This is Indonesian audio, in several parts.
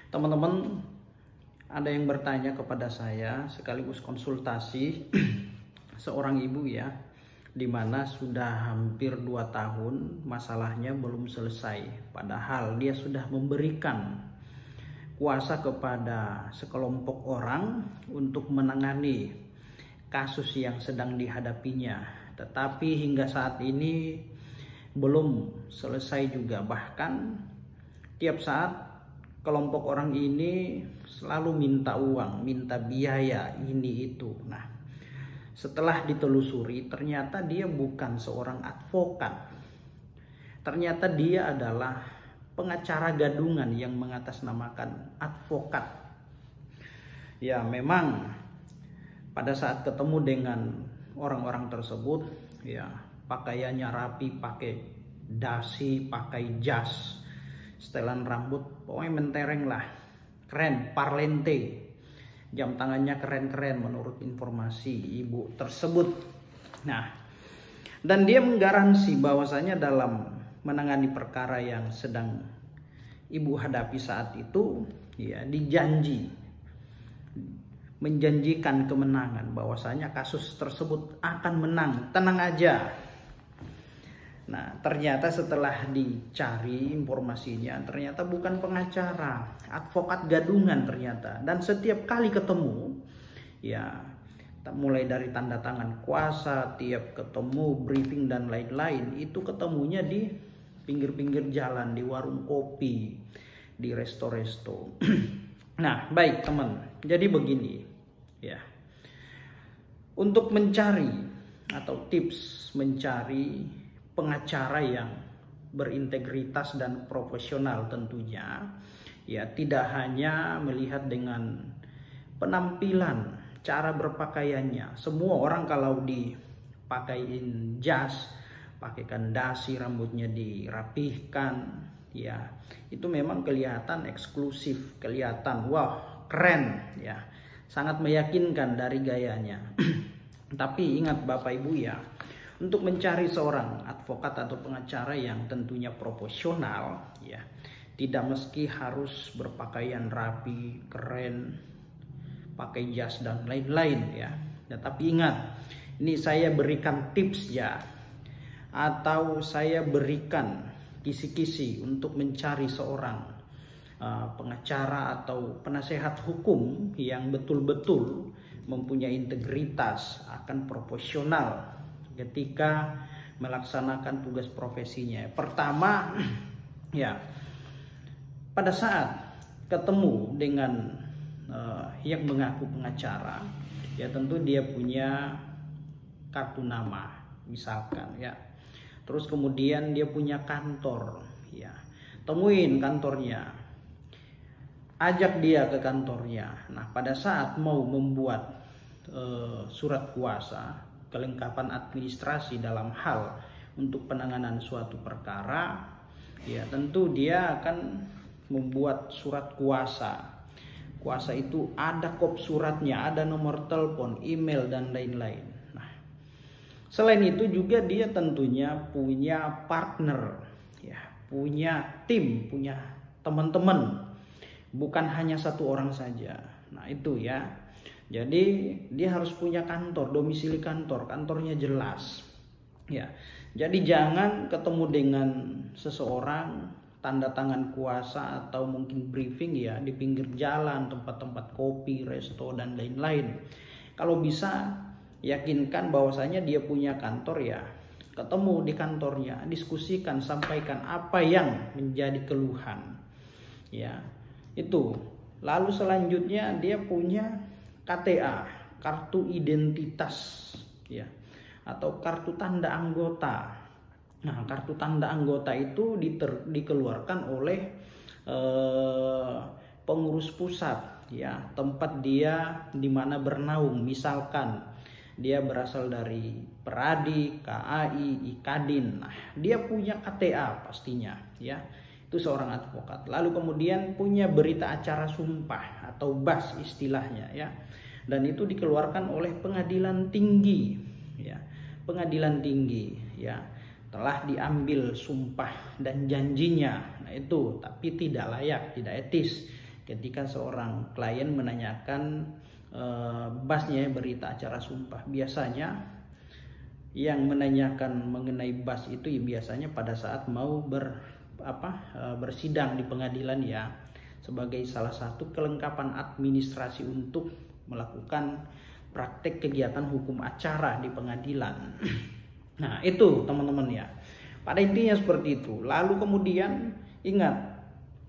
Teman-teman, ada yang bertanya kepada saya sekaligus konsultasi seorang ibu ya, dimana sudah hampir 2 tahun masalahnya belum selesai, padahal dia sudah memberikan kuasa kepada sekelompok orang untuk menangani kasus yang sedang dihadapinya, tetapi hingga saat ini belum selesai juga. Bahkan tiap saat kelompok orang ini selalu minta uang, minta biaya ini itu. Nah, setelah ditelusuri ternyata dia bukan seorang advokat. Ternyata dia adalah pengacara gadungan yang mengatasnamakan advokat. Ya, memang pada saat ketemu dengan orang-orang tersebut, ya pakaiannya rapi, pakai dasi, pakai jas, setelan rambut, pokoknya mentereng lah, keren, parlente, jam tangannya keren-keren menurut informasi ibu tersebut. Nah, dan dia menggaransi bahwasanya dalam menangani perkara yang sedang ibu hadapi saat itu, ya menjanjikan kemenangan, bahwasanya kasus tersebut akan menang, tenang aja. Nah, ternyata setelah dicari informasinya, ternyata bukan pengacara, advokat gadungan ternyata. Dan setiap kali ketemu, ya mulai dari tanda tangan kuasa, tiap ketemu, briefing dan lain-lain, itu ketemunya di pinggir-pinggir jalan, di warung kopi, di resto-resto. Nah, baik teman, jadi begini ya. Untuk mencari atau tips mencari pengacara yang berintegritas dan profesional tentunya, ya tidak hanya melihat dengan penampilan, cara berpakaiannya. Semua orang kalau dipakein jas, pakaikan dasi, rambutnya dirapihkan, ya itu memang kelihatan eksklusif, kelihatan wah keren, ya sangat meyakinkan dari gayanya. Tapi ingat Bapak Ibu ya, untuk mencari seorang advokat atau pengacara yang tentunya profesional, ya tidak meski harus berpakaian rapi, keren, pakai jas dan lain-lain ya. Tetapi ingat, ini saya berikan tips ya, atau saya berikan kisi-kisi untuk mencari seorang pengacara atau penasehat hukum yang betul-betul mempunyai integritas, akan profesional ketika melaksanakan tugas profesinya. Pertama, ya pada saat ketemu dengan yang mengaku pengacara, ya tentu dia punya kartu nama, misalkan ya. Terus kemudian dia punya kantor, ya temuin kantornya, ajak dia ke kantornya. Nah, pada saat mau membuat surat kuasa, kelengkapan administrasi dalam hal untuk penanganan suatu perkara, ya tentu dia akan membuat surat kuasa. Kuasa itu ada kop suratnya, ada nomor telepon, email dan lain-lain. Nah, selain itu juga dia tentunya punya partner, ya, punya tim, punya teman-teman, bukan hanya satu orang saja. Nah, itu ya. Jadi dia harus punya kantor, domisili kantor, kantornya jelas. Ya. Jadi jangan ketemu dengan seseorang tanda tangan kuasa atau mungkin briefing ya di pinggir jalan, tempat-tempat kopi, resto dan lain-lain. Kalau bisa yakinkan bahwasanya dia punya kantor, ya ketemu di kantornya, diskusikan, sampaikan apa yang menjadi keluhan. Ya. Itu. Lalu selanjutnya dia punya KTA, kartu identitas, ya, atau kartu tanda anggota. Nah, kartu tanda anggota itu dikeluarkan oleh pengurus pusat, ya, tempat dia di mana bernaung. Misalkan dia berasal dari Peradi, KAI, IKADIN. Nah, dia punya KTA pastinya, ya. Itu seorang advokat. Lalu kemudian punya berita acara sumpah atau BAS istilahnya, ya. Dan itu dikeluarkan oleh pengadilan tinggi, ya. Pengadilan tinggi, ya. Telah diambil sumpah dan janjinya. Nah, itu tapi tidak layak, tidak etis ketika seorang klien menanyakan BAS-nya, berita acara sumpah. Biasanya yang menanyakan mengenai BAS itu ya biasanya pada saat mau bersidang di pengadilan ya, sebagai salah satu kelengkapan administrasi untuk melakukan praktek kegiatan hukum acara di pengadilan. Nah itu teman-teman ya, pada intinya seperti itu. Lalu kemudian ingat,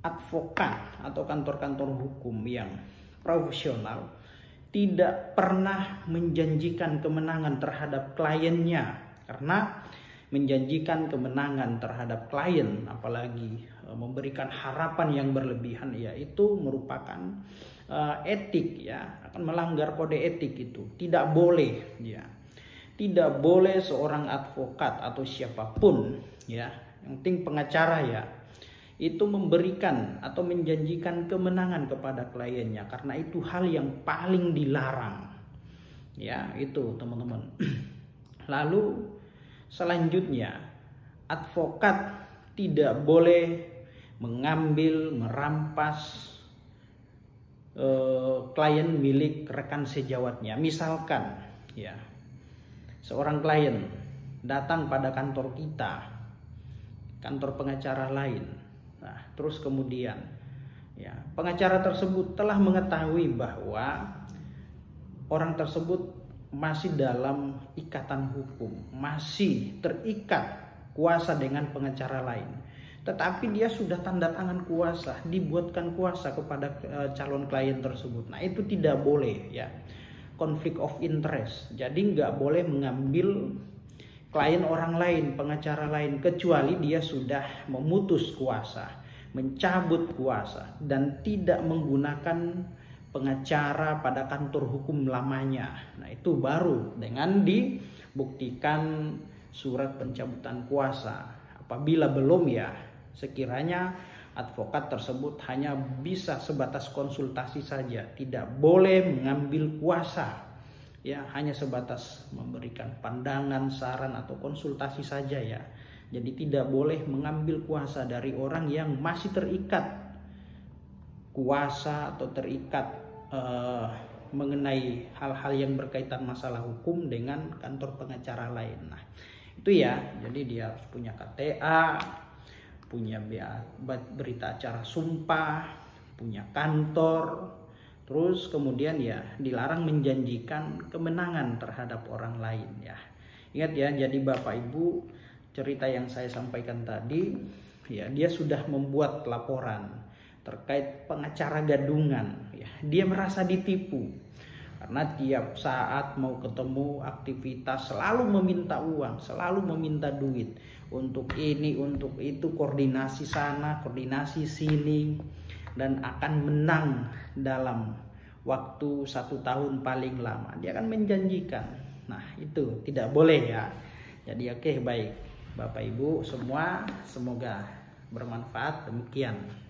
advokat atau kantor-kantor hukum yang profesional tidak pernah menjanjikan kemenangan terhadap kliennya, karena menjanjikan kemenangan terhadap klien, apalagi memberikan harapan yang berlebihan, ya itu merupakan etik ya, akan melanggar kode etik. Itu tidak boleh ya, tidak boleh seorang advokat atau siapapun ya, yang penting pengacara ya, itu memberikan atau menjanjikan kemenangan kepada kliennya, karena itu hal yang paling dilarang ya, itu teman-teman. Lalu selanjutnya, advokat tidak boleh mengambil, merampas klien milik rekan sejawatnya. Misalkan ya, seorang klien datang pada kantor kita, kantor pengacara lain. Nah, terus kemudian ya, pengacara tersebut telah mengetahui bahwa orang tersebut masih dalam ikatan hukum, masih terikat kuasa dengan pengacara lain, tetapi dia sudah tanda tangan kuasa, dibuatkan kuasa kepada calon klien tersebut. Nah itu tidak boleh ya, konflik of interest. Jadi nggak boleh mengambil klien orang lain, pengacara lain, kecuali dia sudah memutus kuasa, mencabut kuasa, dan tidak menggunakan pengacara pada kantor hukum lamanya. Nah itu baru dengan dibuktikan surat pencabutan kuasa. Apabila belum ya, sekiranya advokat tersebut hanya bisa sebatas konsultasi saja, tidak boleh mengambil kuasa ya, hanya sebatas memberikan pandangan, saran atau konsultasi saja ya. Jadi tidak boleh mengambil kuasa dari orang yang masih terikat kuasa atau terikat mengenai hal-hal yang berkaitan masalah hukum dengan kantor pengacara lain. Nah itu ya, jadi dia harus punya KTA, punya berita acara sumpah, punya kantor. Terus kemudian ya, dilarang menjanjikan kemenangan terhadap orang lain ya. Ingat ya, jadi Bapak Ibu, cerita yang saya sampaikan tadi ya, dia sudah membuat laporan terkait pengacara gadungan ya. Dia merasa ditipu karena tiap saat mau ketemu aktivitas selalu meminta uang, selalu meminta duit untuk ini, untuk itu, koordinasi sana, koordinasi sini, dan akan menang dalam waktu 1 tahun paling lama. Dia akan menjanjikan. Nah itu tidak boleh ya. Jadi oke, baik Bapak Ibu semua, semoga bermanfaat. Demikian.